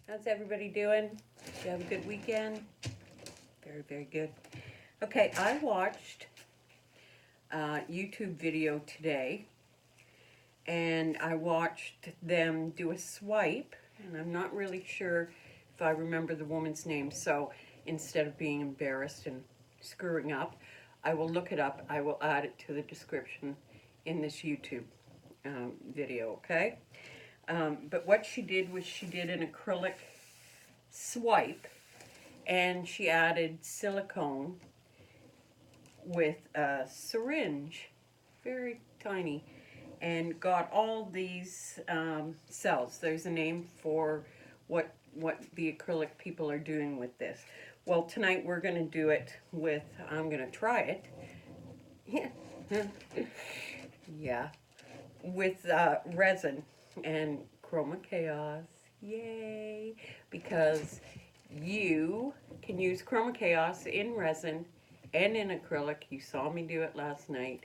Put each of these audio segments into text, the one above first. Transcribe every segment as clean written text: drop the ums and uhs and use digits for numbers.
How's everybody doing? Did you have a good weekend? Very, very good. Okay, I watched a YouTube video today, and I watched them do a swipe, and I'm not really sure if I remember the woman's name, so instead of being embarrassed and screwing up, I will look it up. I will add it to the description in this YouTube video, okay? But what she did was she did an acrylic swipe, and she added silicone with a syringe, very tiny, and got all these cells. There's a name for what the acrylic people are doing with this. Well, tonight we're going to do it with, I'm going to try it. Yeah, with resin and Chroma Chaos. Yay! Because you can use Chroma Chaos in resin and in acrylic. You saw me do it last night.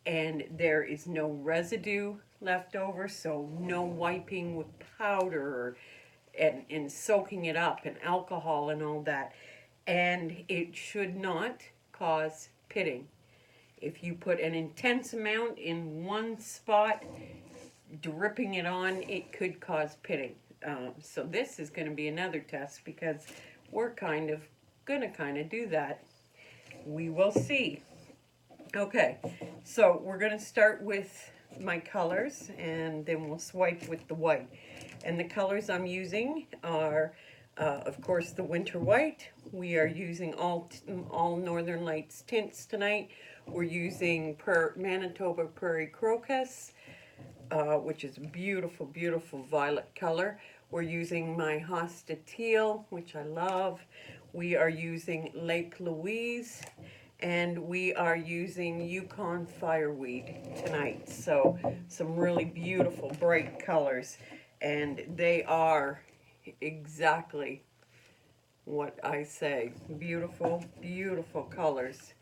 And there is no residue left over, so no wiping with powder and soaking it up and alcohol and all that. And it should not cause pitting. If you put an intense amount in one spot, dripping it on, it could cause pitting. So this is going to be another test because we're going to do that. We will see. Okay, so we're going to start with my colors, and then we'll swipe with the white. And the colors I'm using are, of course, the winter white. We are using all Northern Lights tints tonight. We're using Manitoba Prairie Crocus, which is a beautiful, beautiful violet color. We're using my Hosta Teal, which I love. We are using Lake Louise, and we are using Yukon Fireweed tonight. So some really beautiful, bright colors, and they are exactly what I say. Beautiful, beautiful colors.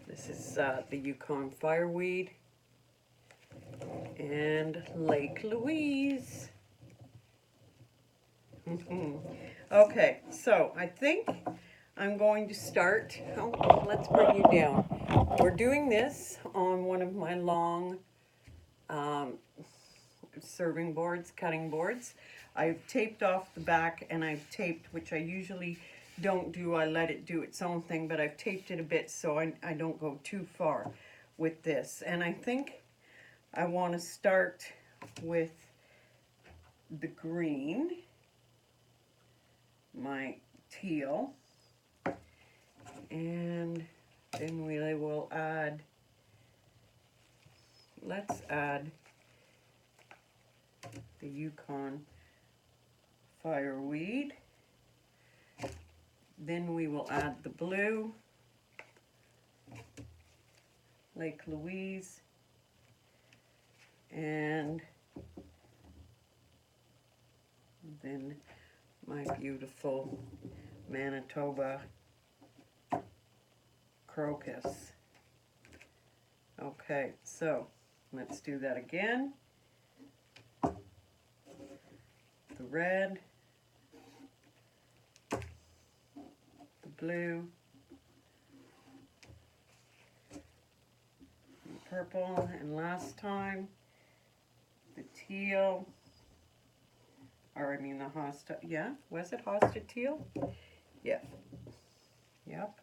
This is the Yukon Fireweed and Lake Louise. Okay, so I think I'm going to start. Oh, let's bring you down. We're doing this on one of my long serving boards, cutting boards. I've taped off the back, and I've taped, which I usually don't do. I let it do its own thing, but I've taped it a bit so I don't go too far with this. And I think I want to start with the green, my teal, and then we will add, let's add the Yukon Fireweed. Then we will add the blue, Lake Louise, and then my beautiful Manitoba Crocus. Okay, so let's do that again. The red, the blue, the purple, and last time the teal, or I mean the Hosta, yeah, was it Hosta Teal? Yeah, yep.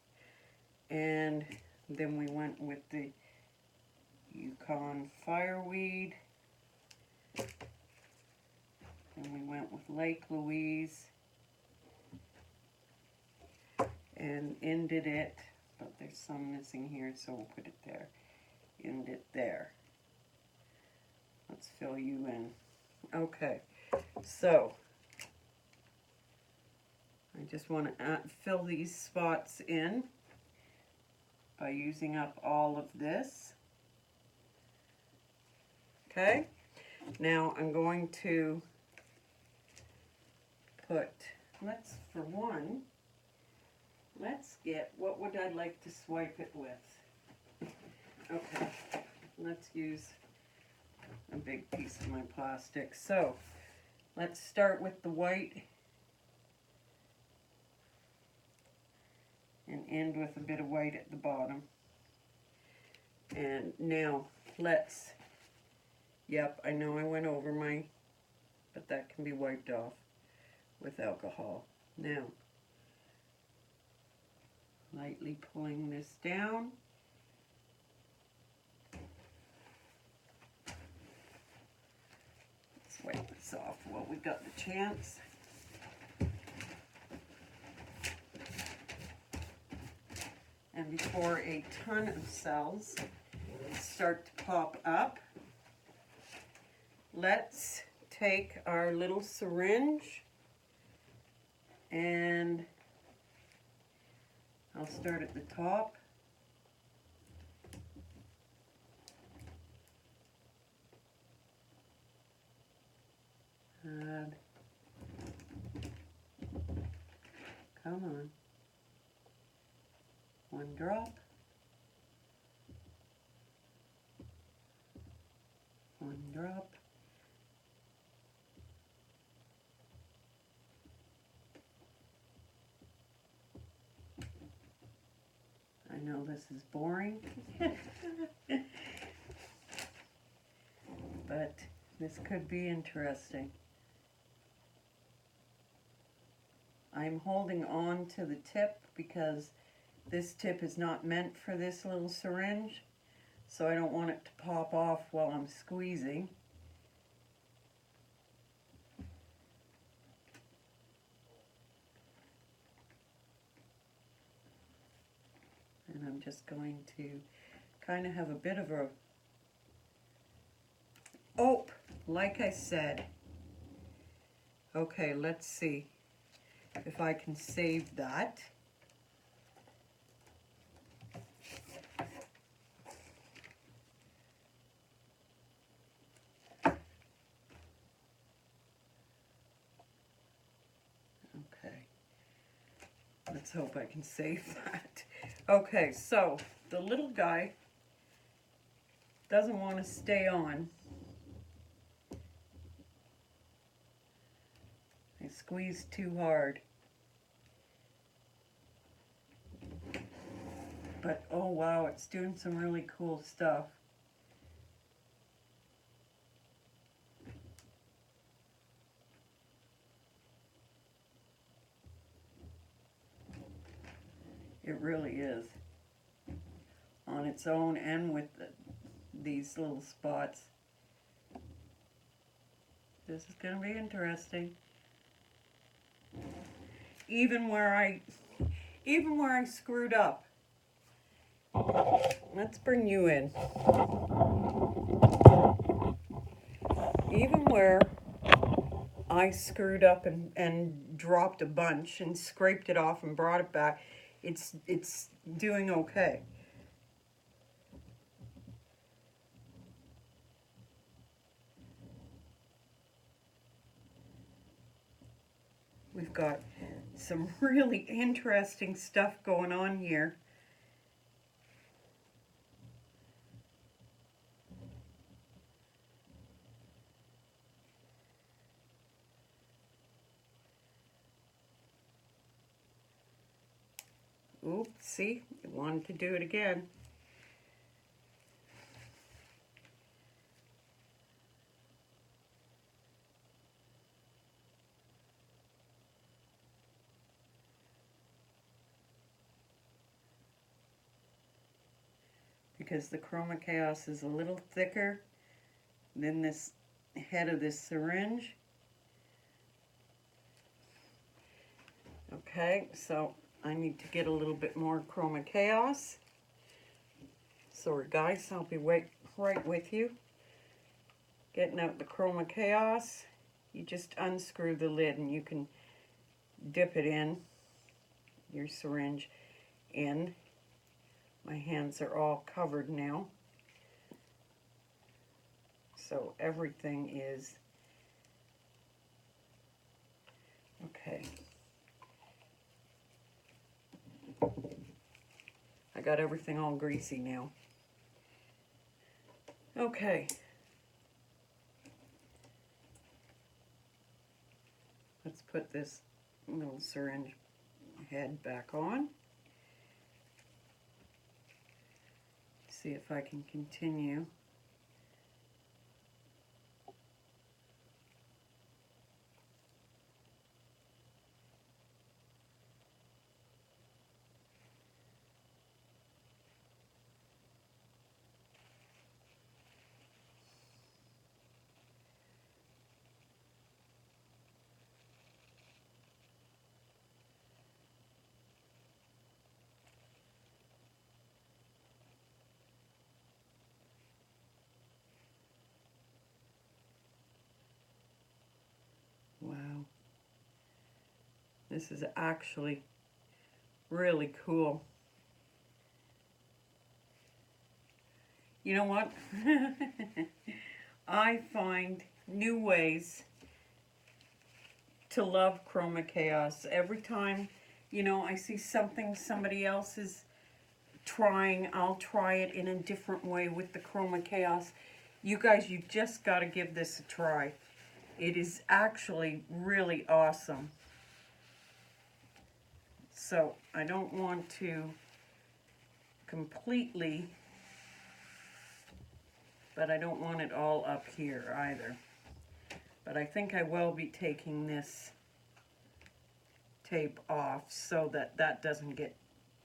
And then we went with the Yukon Fireweed, and we went with Lake Louise, and ended it, but there's some missing here, so we'll put it there. End it there. Let's fill you in. Okay, so I just want to fill these spots in by using up all of this. Okay, now I'm going to put, for one, let's get, what would I like to swipe it with? Okay, let's use a big piece of my plastic. So let's start with the white and end with a bit of white at the bottom. And now let's, yep, I know I went over my, but that can be wiped off with alcohol. Now, lightly pulling this down. Let's wipe this off while we got the chance. And before a ton of cells start to pop up, let's take our little syringe, and I'll start at the top. Add, come on, 1 drop, 1 drop, I know this is boring, but this could be interesting. I'm holding on to the tip because this tip is not meant for this little syringe, so I don't want it to pop off while I'm squeezing. And I'm just going to kind of have a bit of a, oh, like I said. Okay, let's see if I can save that. Okay, let's hope I can save that. Okay, so the little guy doesn't want to stay on. I squeezed too hard. But oh wow, it's doing some really cool stuff. It really is. On its own and with these little spots. This is going to be interesting. Even where I screwed up. Let's bring you in. Even where I screwed up and dropped a bunch and scraped it off and brought it back, it's doing okay. We've got some really interesting stuff going on here. Oops, see, I wanted to do it again. Because the Chroma Chaos is a little thicker than this head of this syringe. Okay, so I need to get a little bit more Chroma Chaos. Sorry guys, I'll be right with you. Getting out the Chroma Chaos, you just unscrew the lid and you can dip it in, your syringe in. My hands are all covered now. So everything is okay. I got everything all greasy now. Okay. Let's put this little syringe head back on. See if I can continue. Wow. This is actually really cool. You know what? I find new ways to love Chroma Chaos. Every time, you know, I see something somebody else is trying, I'll try it in a different way with the Chroma Chaos. You guys, you just got to give this a try. It is actually really awesome. So I don't want to completely, but I don't want it all up here either. But I think I will be taking this tape off so that that doesn't get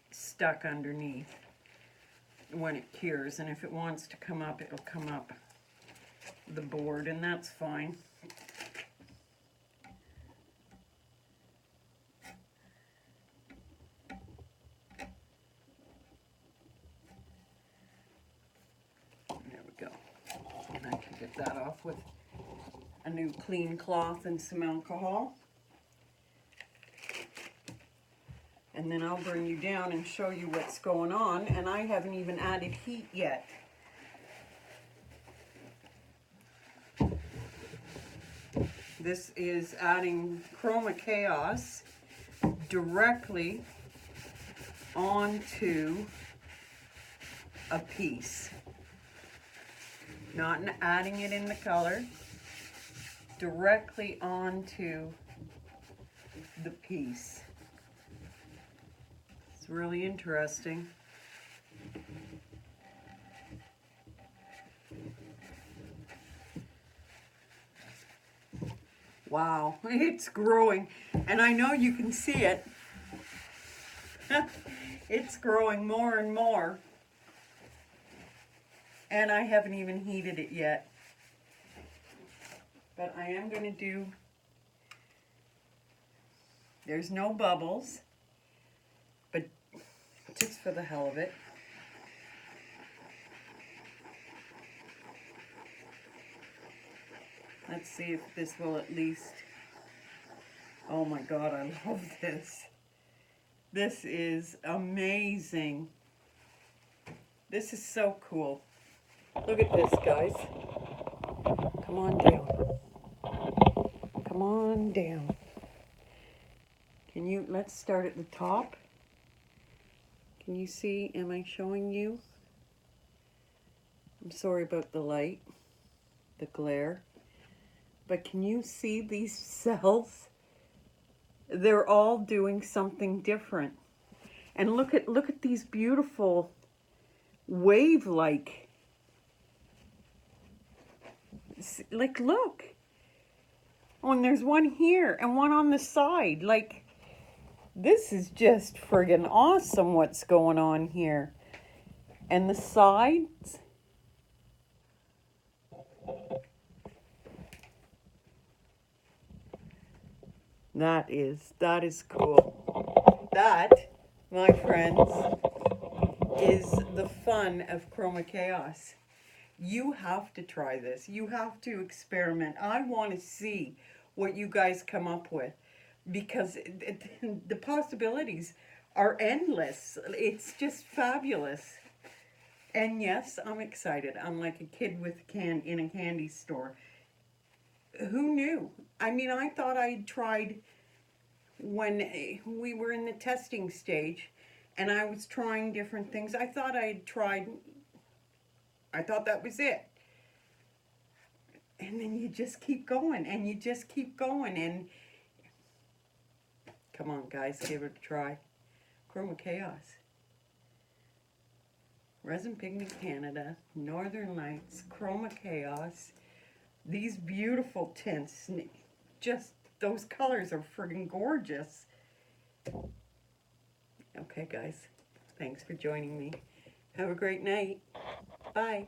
stuck underneath when it cures. And if it wants to come up, it'll come up the board, and that's fine. There we go. And I can get that off with a new clean cloth and some alcohol. And then I'll bring you down and show you what's going on. And I haven't even added heat yet. This is adding Chroma Chaos directly onto a piece. Not adding it in the color, directly onto the piece. It's really interesting. Wow, it's growing, and I know you can see it. It's growing more and more, and I haven't even heated it yet. But I am going to do, there's no bubbles, but just for the hell of it. Let's see if this will at least, oh my God, I love this. This is amazing. This is so cool. Look at this, guys. Come on down. Come on down. Can you, let's start at the top. Can you see, am I showing you? I'm sorry about the light, the glare. But can you see these cells? They're all doing something different. And look at these beautiful wave-like. Like, look. Oh, and there's one here and one on the side. Like, this is just friggin' awesome what's going on here. And the sides. That is cool. That, my friends, is the fun of Chroma Chaos. You have to try this. You have to experiment. I want to see what you guys come up with, because the possibilities are endless. It's just fabulous. And yes, I'm excited. I'm like a kid with a can in a candy store. Who knew? I mean, I thought I had tried when we were in the testing stage and I was trying different things. I thought I had tried, I thought that was it. And then you just keep going and you just keep going. And Come on, guys, give it a try. Chroma Chaos. Resin Pigment Canada, Northern Lights, Chroma Chaos. These beautiful tints. Just, those colors are friggin' gorgeous. Okay, guys. Thanks for joining me. Have a great night. Bye.